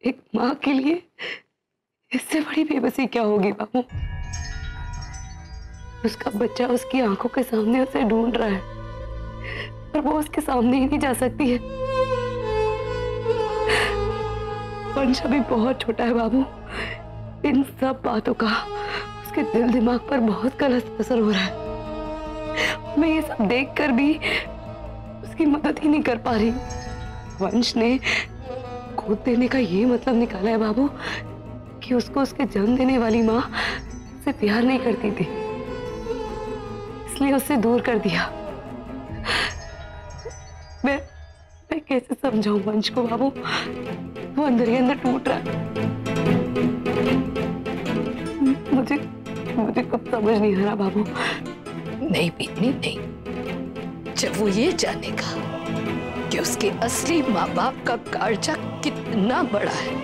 एक माँ के लिए इससे बड़ी बेबसी क्या होगी बाबू। उसका बच्चा उसकी आंखों के सामने उसे ढूंढ रहा है, पर वो उसके सामने ही नहीं जा सकती है। वंश अभी बहुत छोटा है बाबू। इन सब बातों का उसके दिल दिमाग पर बहुत गलत असर हो रहा है। मैं ये सब देखकर भी उसकी मदद ही नहीं कर पा रही। वंश ने गोद देने का ये मतलब निकाला है बाबू कि उसको उसके जन्म देने वाली माँ उससे प्यार नहीं करती थी, इसलिए उससे दूर कर दिया। मैं कैसे समझाऊं वंश को बाबू? वो अंदर ही अंदर टूट रहा है। मुझे कब समझ नहीं आ रहा बाबू। नहीं बेटी नहीं, जब वो ये जानेगा कि उसके असली माँ बाप का कांचा कितना बड़ा है,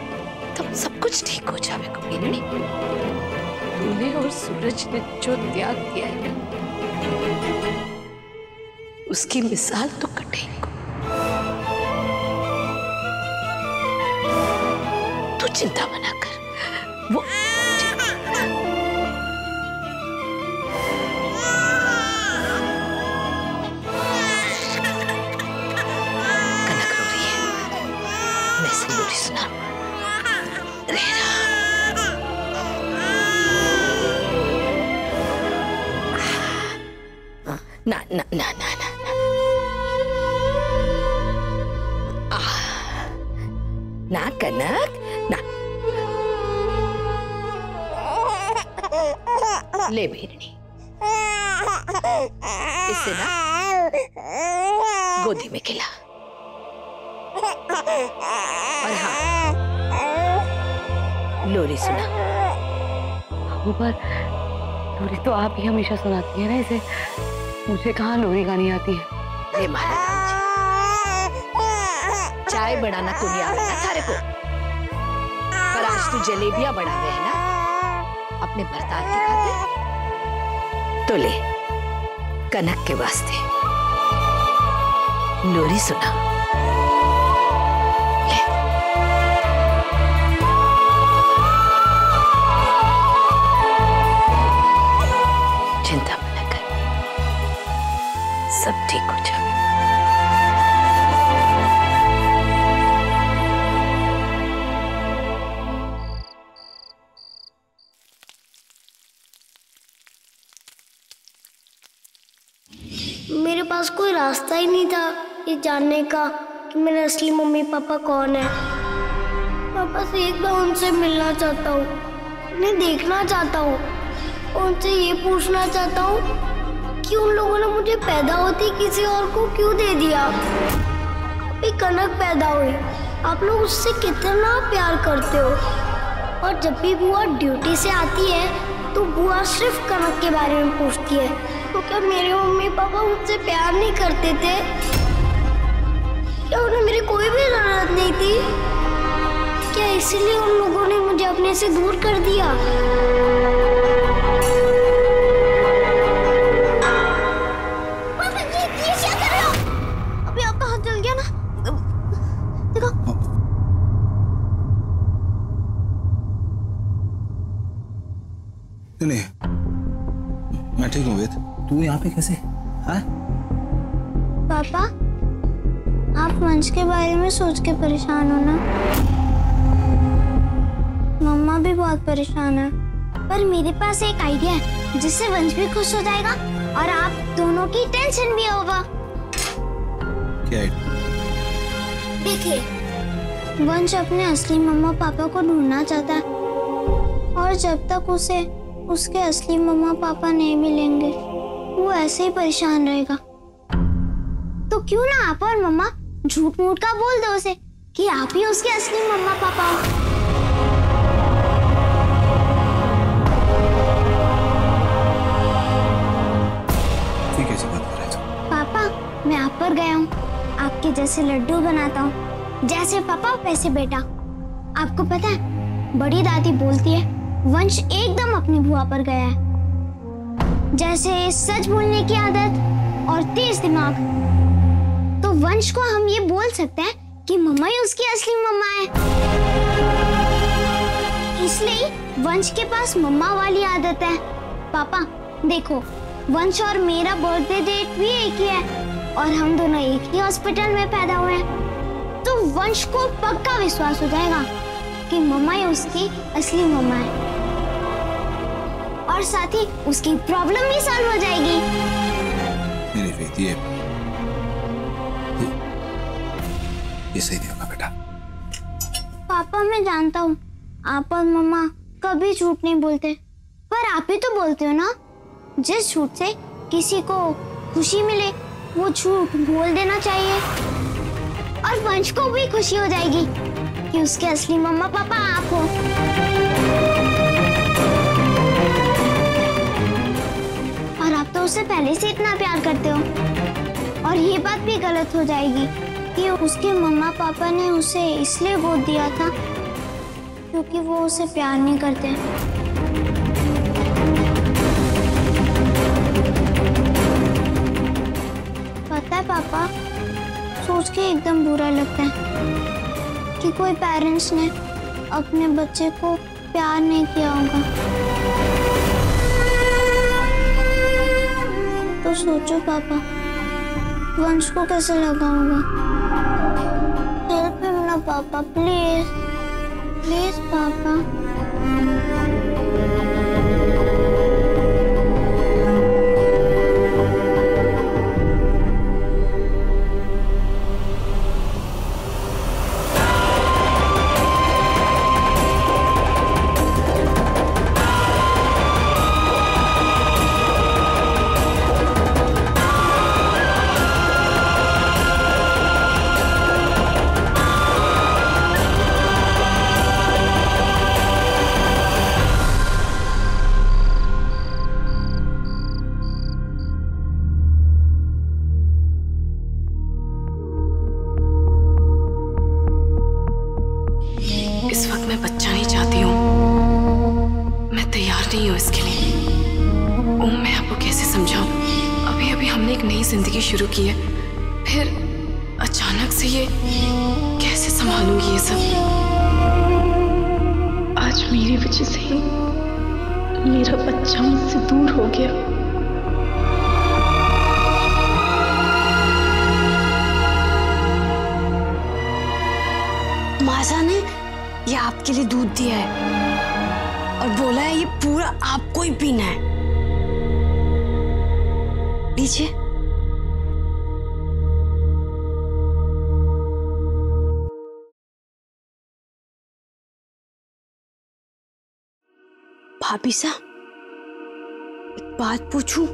तब सब कुछ ठीक हो जाएगा बेटी। तूने और सूरज ने जो त्याग किया है ना, उसकी मिसाल तो कटेगी। तू चिंता मना कर, वो कनक रो रही है, मैं इसे लोरी सुना। ना ना ना ना ना ना कनक ना, ले बेरनी, इसे ना गोदी में खिला। और हाँ, लोरी सुना। पर लोरी तो आप ही हमेशा सुनाती है ना इसे, मुझे कहाँ लोरी गानी आती है। ले महाराज, चाय बनाना को नहीं आवे ना थारे को, पर आज तू जलेबियां बनावे है ना अपने बर्ताव के खातिर, तो ले कनक के वास्ते लोरी सुना। ले। चिंता मत कर, सब ठीक हो जाएगा। मेरे पास कोई रास्ता ही नहीं था ये जानने का कि मेरे असली मम्मी पापा कौन है। पापा से एक बार उनसे मिलना चाहता हूँ, उन्हें देखना चाहता हूँ, उनसे ये पूछना चाहता हूँ कि उन लोगों ने मुझे पैदा होती किसी और को क्यों दे दिया। अभी कनक पैदा हुई, आप लोग उससे कितना प्यार करते हो, और जब भी बुआ ड्यूटी से आती है तो बुआ सिर्फ कनक के बारे में पूछती है। तो क्या मेरे मम्मी पापा मुझसे प्यार नहीं करते थे? क्या उन्हें मेरी कोई भी जरूरत नहीं थी? क्या इसीलिए उन लोगों ने मुझे अपने से दूर कर दिया? ये क्या कर रहे हो? अभी आपका हाथ जल गया ना? देखो। नहीं, मैं ठीक हूँ वेद। तू यहाँ पे कैसे? हाँ? पापा, आप वंश के बारे में सोच के परेशान हो ना? मम्मा भी बहुत परेशान है, पर मेरे पास एक आइडिया है जिससे वंश भी खुश हो जाएगा और आप दोनों की टेंशन भी होगा। क्या आइडिया? देखिए, वंश अपने असली मम्मा पापा को ढूंढना चाहता है, और जब तक उसे उसके असली मम्मा पापा नहीं मिलेंगे वो ऐसे ही परेशान रहेगा। तो क्यों ना आप और मम्मा झूठ मूठ का बोल दो उसे कि आप ही उसके असली मम्मा पापा हो। ठीक है, बात कर रहे हो। पापा, मैं आप पर गया हूँ, आपके जैसे लड्डू बनाता हूँ, जैसे पापा वैसे बेटा। आपको पता है, बड़ी दादी बोलती है वंश एकदम अपनी बुआ पर गया है, जैसे सच बोलने की आदत और तेज दिमाग। तो वंश को हम ये बोल सकते हैं कि मम्मा ही उसकी असली मम्मा है। वंश के पास मम्मा वाली आदत है। पापा देखो, वंश और मेरा बर्थडे डेट भी एक ही है और हम दोनों एक ही हॉस्पिटल में पैदा हुए हैं। तो वंश को पक्का विश्वास हो जाएगा कि मम्मा ही उसकी असली मम्मा है और साथ ही उसकी प्रॉब्लम भी सॉल्व हो जाएगी। मेरी फेथ ये सही नहीं होगा बेटा। पापा मैं जानता हूँ आप और मम्मा कभी झूठ नहीं बोलते, पर आप ही तो बोलते हो ना, जिस झूठ से किसी को खुशी मिले वो झूठ बोल देना चाहिए। और वंश को भी खुशी हो जाएगी कि उसके असली मम्मा पापा आप हो। और आप तो उससे पहले से इतना प्यार करते हो। और ये बात भी गलत हो जाएगी कि उसके मम्मा पापा ने उसे इसलिए गोद दिया था क्योंकि वो उसे प्यार नहीं करते। पता है पापा, सोच के एकदम बुरा लगता है कि कोई पेरेंट्स ने अपने बच्चे को प्यार नहीं किया होगा। तो सोचो पापा, वंश को कैसे लगा होगा। हेल्प हिम ना पापा, प्लीज प्लीज पापा। इस वक्त मैं बच्चा नहीं चाहती हूँ, मैं तैयार नहीं हूँ इसके लिए। मैं आपको कैसे समझाऊं? अभी अभी हमने एक नई जिंदगी शुरू की है, फिर अचानक से ये कैसे संभालूंगी ये सब? आज मेरी वजह से ही मेरा बच्चा मुझसे दूर हो गया। मासा ने ये आपके लिए दूध दिया है और बोला है ये पूरा आपको ही पीना है। लीजिए। भाभी साहब, एक बात पूछूं?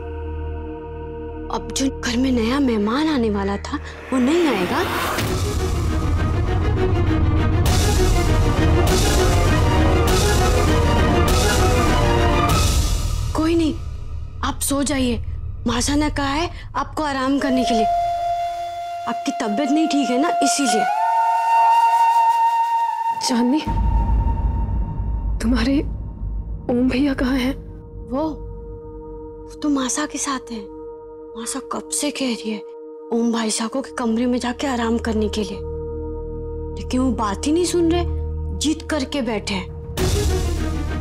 अब जो घर में नया मेहमान आने वाला था वो नहीं आएगा? कोई नहीं, आप सो जाइए। मासा ने कहा है आपको आराम करने के लिए। आपकी तबीयत नहीं ठीक है ना, इसीलिए। चांदनी, तुम्हारे ओम भैया कहाँ हैं? वो तो मासा के साथ है। मासा कब से कह रही है ओम भाई साहब को कि कमरे में जाके आराम करने के लिए, लेकिन वो बात ही नहीं सुन रहे, जिद करके बैठे हैं।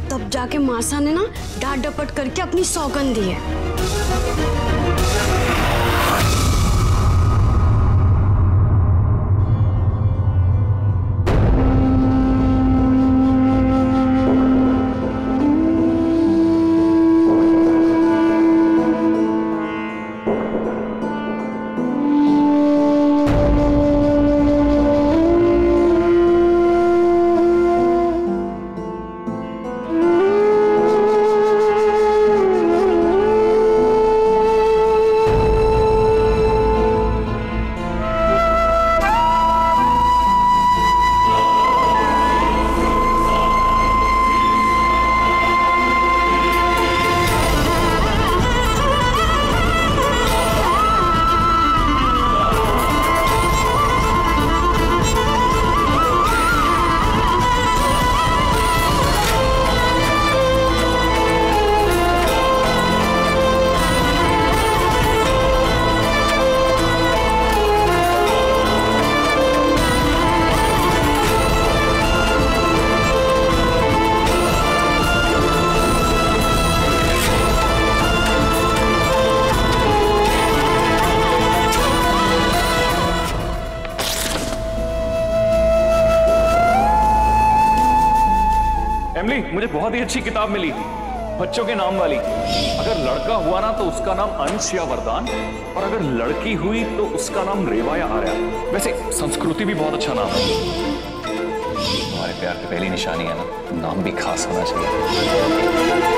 तब जाके मासा ने ना डांट डपट करके अपनी सौगंध दी है। एमिली, मुझे बहुत ही अच्छी किताब मिली, बच्चों के नाम वाली। अगर लड़का हुआ ना तो उसका नाम अंश या वरदान, और अगर लड़की हुई तो उसका नाम रेवा या आर्या। वैसे संस्कृति भी बहुत अच्छा नाम है। हमारे प्यार की पहली निशानी है ना, नाम भी खास होना चाहिए।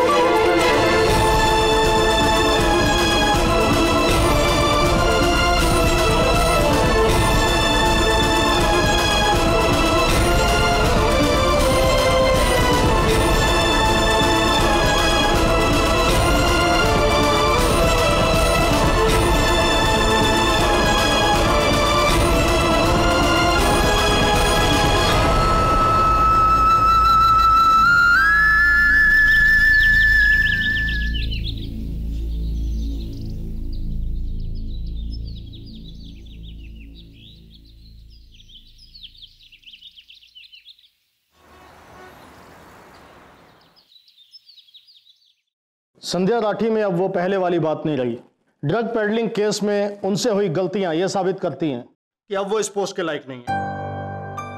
संध्या राठी में अब वो पहले वाली बात नहीं रही। ड्रग पेडलिंग केस में उनसे हुई गलतियां ये साबित करती हैं कि अब वो इस पोस्ट के लायक नहीं है।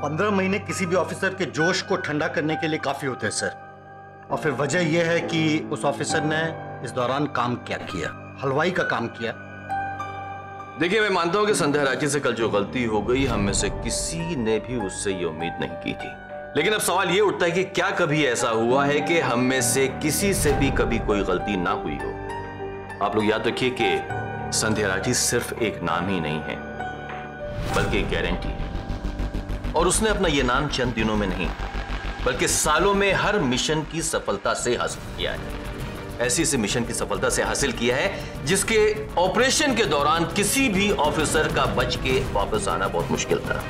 15 महीने किसी भी ऑफिसर के जोश को ठंडा करने के लिए काफी होते हैं सर। और फिर वजह यह है कि उस ऑफिसर ने इस दौरान काम क्या किया, हलवाई का काम किया। देखिए, मैं मानता हूं कि संध्या राठी से कल जो गलती हो गई, हम में से किसी ने भी उससे ये उम्मीद नहीं की थी। लेकिन अब सवाल ये उठता है कि क्या कभी ऐसा हुआ है कि हम में से किसी से भी कभी कोई गलती ना हुई हो। आप लोग याद रखिए कि संध्या राठी सिर्फ एक नाम ही नहीं है, बल्कि एक गारंटी है। और उसने अपना ये नाम चंद दिनों में नहीं, बल्कि सालों में हर मिशन की सफलता से हासिल किया है। ऐसी मिशन की सफलता से हासिल किया है जिसके ऑपरेशन के दौरान किसी भी ऑफिसर का बच के वापस आना बहुत मुश्किल था।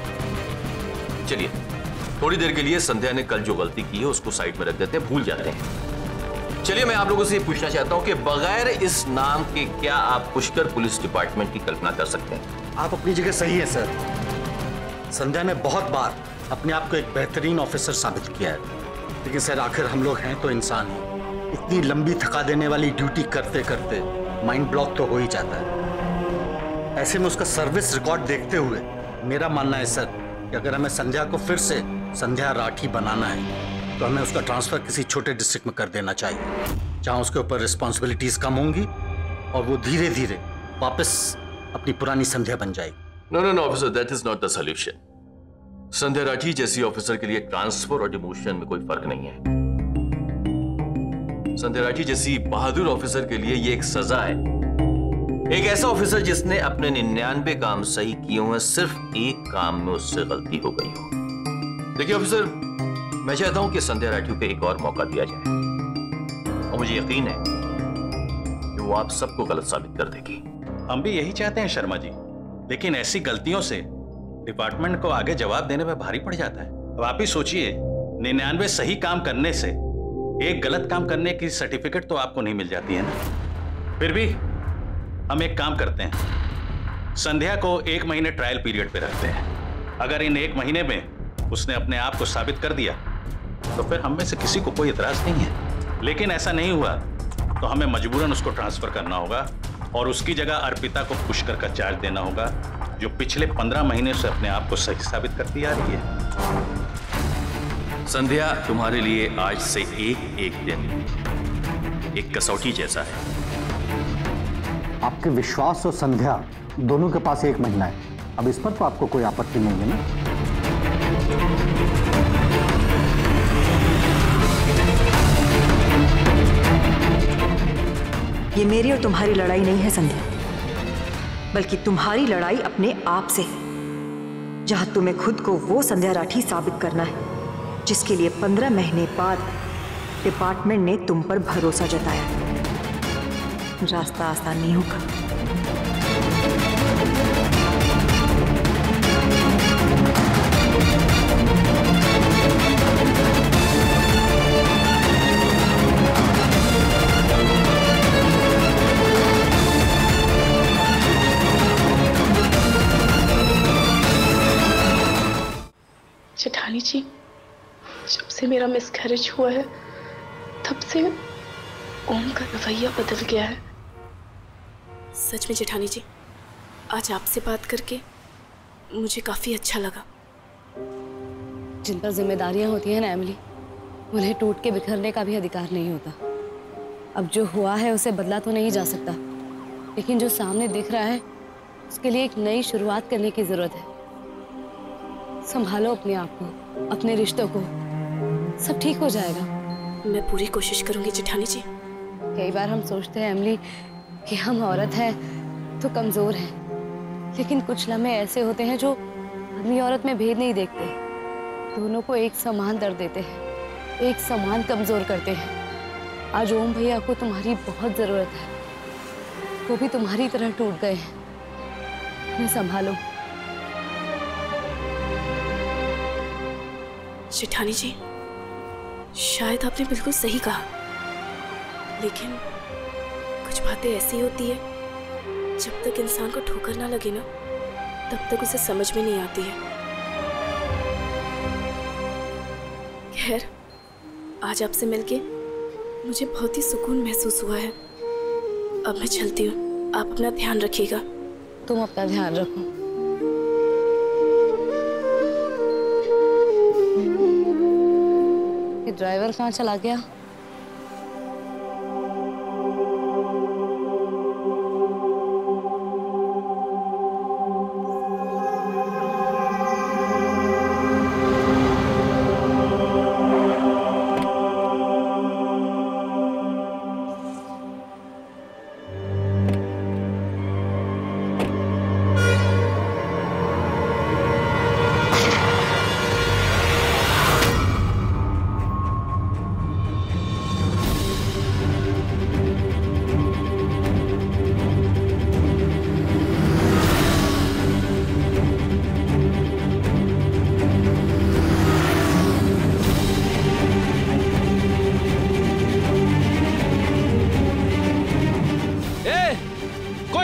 चलिए, थोड़ी देर के लिए संध्या ने कल जो गलती की है उसको साइड में रख देते हैं, भूल जाते हैं। चलिए, मैं आप लोगों से ये पूछना चाहता हूं कि बगैर इस नाम के क्या आप पुष्कर पुलिस डिपार्टमेंट की कल्पना कर सकते हैं? आप अपनी जगह सही है सर। संध्या ने बहुत बार अपने आप को एक बेहतरीन ऑफिसर साबित किया है, लेकिन सर आखिर हम लोग हैं तो इंसान हैं। इतनी लंबी थका देने वाली ड्यूटी करते करते माइंड ब्लॉक तो हो ही जाता है। ऐसे में उसका सर्विस रिकॉर्ड देखते हुए मेरा मानना है सर कि अगर हमें संध्या को फिर से संध्या राठी बनाना है तो हमें उसका ट्रांसफर किसी छोटे डिस्ट्रिक्ट में कर देना चाहिए, जहां उसके ऊपर रिस्पॉन्सिबिलिटीज कम होंगी और वो धीरे धीरे वापस अपनी पुरानी संध्या बन जाएगी। No officer, that is not the solution. Sandhya Rathi जैसी ऑफिसर के लिए ट्रांसफर और डिमोशन में कोई फर्क नहीं है। संध्या राठी जैसी बहादुर ऑफिसर के लिए ये एक सजा है। एक ऐसा ऑफिसर जिसने अपने 99 काम सही किए हुए, सिर्फ एक काम में उससे गलती हो गई हो। देखिए ऑफिसर, मैं चाहता हूं कि संध्या राठी को एक और मौका दिया जाए, और मुझे यकीन है कि वो आप सबको गलत साबित कर देगी। हम भी यही चाहते हैं शर्मा जी, लेकिन ऐसी गलतियों से डिपार्टमेंट को आगे जवाब देने में भारी पड़ जाता है। अब आप ही सोचिए, 99 सही काम करने से एक गलत काम करने की सर्टिफिकेट तो आपको नहीं मिल जाती है ना। फिर भी हम एक काम करते हैं, संध्या को 1 महीने ट्रायल पीरियड पे रखते हैं। अगर इन 1 महीने में उसने अपने आप को साबित कर दिया तो फिर हम में से किसी को कोई इतराज नहीं है। लेकिन ऐसा नहीं हुआ तो हमें मजबूरन उसको ट्रांसफर करना होगा और उसकी जगह अर्पिता को पुष्कर का चार्ज देना होगा, जो पिछले 15 महीने से अपने आप को सही साबित करती आ रही है। संध्या तुम्हारे लिए आज से एक दिन एक कसौटी जैसा है। आपके विश्वास और संध्या दोनों के पास 1 महीना है। अब इस पर तो आपको कोई आपत्ति नहीं है ना? ये मेरी और तुम्हारी लड़ाई नहीं है संध्या, बल्कि तुम्हारी लड़ाई अपने आप से, जहां तुम्हें खुद को वो संध्या राठी साबित करना है जिसके लिए 15 महीने बाद डिपार्टमेंट ने तुम पर भरोसा जताया। रास्ता आसान नहीं होगा। जेठानी जी, जब से मेरा मिसकैरेज हुआ है तब से ओम का रवैया बदल गया है। सच में जेठानी जी, आज आपसे बात करके मुझे काफी अच्छा लगा। जिन पर जिम्मेदारियां होती हैं ना एमिली, उन्हें टूट के बिखरने का भी अधिकार नहीं होता। अब जो हुआ है उसे बदला तो नहीं जा सकता, लेकिन जो सामने दिख रहा है उसके लिए एक नई शुरुआत करने की जरूरत है। संभालो अपने आप को, अपने रिश्तों को, सब ठीक हो जाएगा। मैं पूरी कोशिश करूंगी जेठानी जी। कई बार हम सोचते हैं अमली कि हम औरत हैं तो कमजोर हैं, लेकिन कुछ लम्हे ऐसे होते हैं जो आदमी औरत में भेद नहीं देखते, दोनों को एक समान दर्द देते हैं, एक समान कमजोर करते हैं। आज ओम भैया को तुम्हारी बहुत जरूरत है, वो भी तुम्हारी तरह टूट गए हैं। उन्हें संभालो। जेठानी जी, शायद आपने बिल्कुल सही कहा, लेकिन कुछ बातें ऐसी होती है जब तक इंसान को ठोकर ना लगे ना, तब तक उसे समझ में नहीं आती है। खैर, आज आपसे मिलके मुझे बहुत ही सुकून महसूस हुआ है। अब मैं चलती हूँ, आप अपना ध्यान रखिएगा। तुम अपना ध्यान रखो। ये ड्राइवर कहाँ चला गया?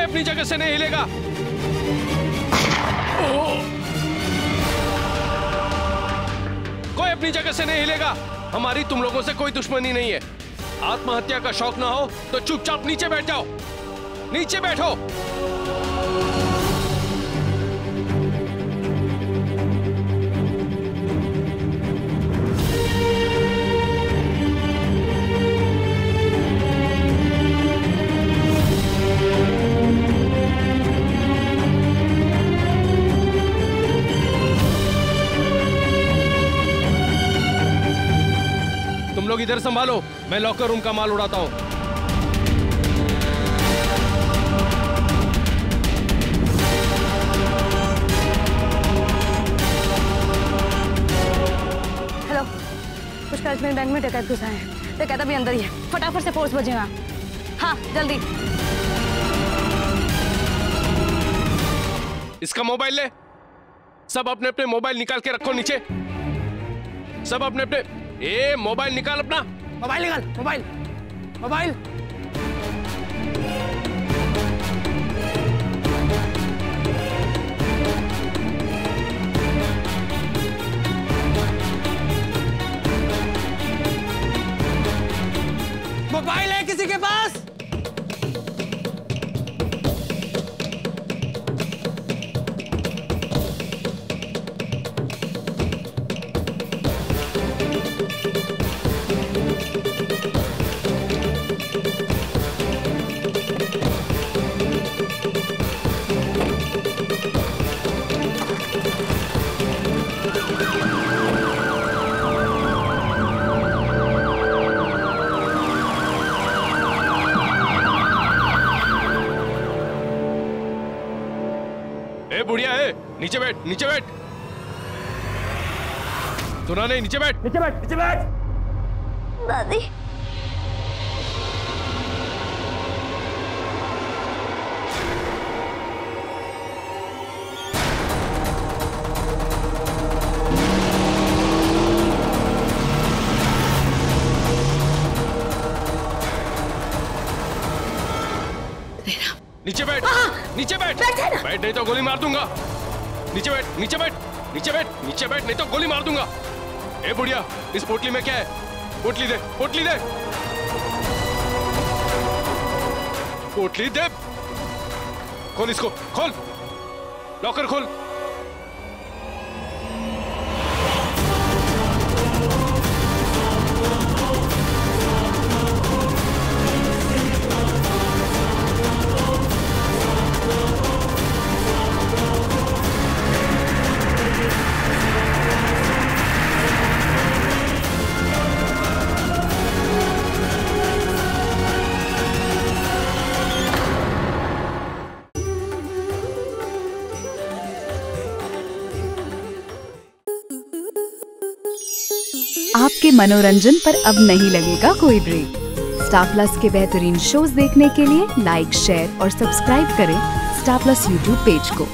अपनी जगह से नहीं हिलेगा। कोई अपनी जगह से नहीं हिलेगा। हमारी तुम लोगों से कोई दुश्मनी नहीं है। आत्महत्या का शौक ना हो तो चुपचाप नीचे बैठ जाओ। नीचे बैठो। लोग इधर संभालो, मैं लॉकर रूम का माल उड़ाता हूं। हेलो, कुछ मेरे बैंक में डकैत घुसा है। डकैत अभी अंदर ही है, फटाफट से फोर्स बजेगा। हाँ जल्दी। इसका मोबाइल ले। सब अपने अपने मोबाइल निकाल के रखो नीचे। सब अपने अपने मोबाइल निकाल अपना। मोबाइल निकाल। मोबाइल मोबाइल मोबाइल है किसी के पास? बुढ़िया है, नीचे बैठ, नीचे बैठ। सुना नहीं? नीचे बैठ, नीचे बैठ, नीचे बैठ। दादी नीचे बैठ, नीचे बैठ। बैठ नहीं तो गोली मार दूंगा। नीचे बैठ, नीचे बैठ, नीचे बैठ, नीचे बैठ, नहीं तो गोली मार दूंगा। ए बुढ़िया, इस पोटली में क्या है? पोटली दे, पोटली दे, पोटली दे। खोल इसको, खोल, लॉकर खोल। आपके मनोरंजन पर अब नहीं लगेगा कोई ब्रेक। स्टार प्लस के बेहतरीन शोज देखने के लिए लाइक, शेयर और सब्सक्राइब करें स्टार प्लस यूट्यूब पेज को।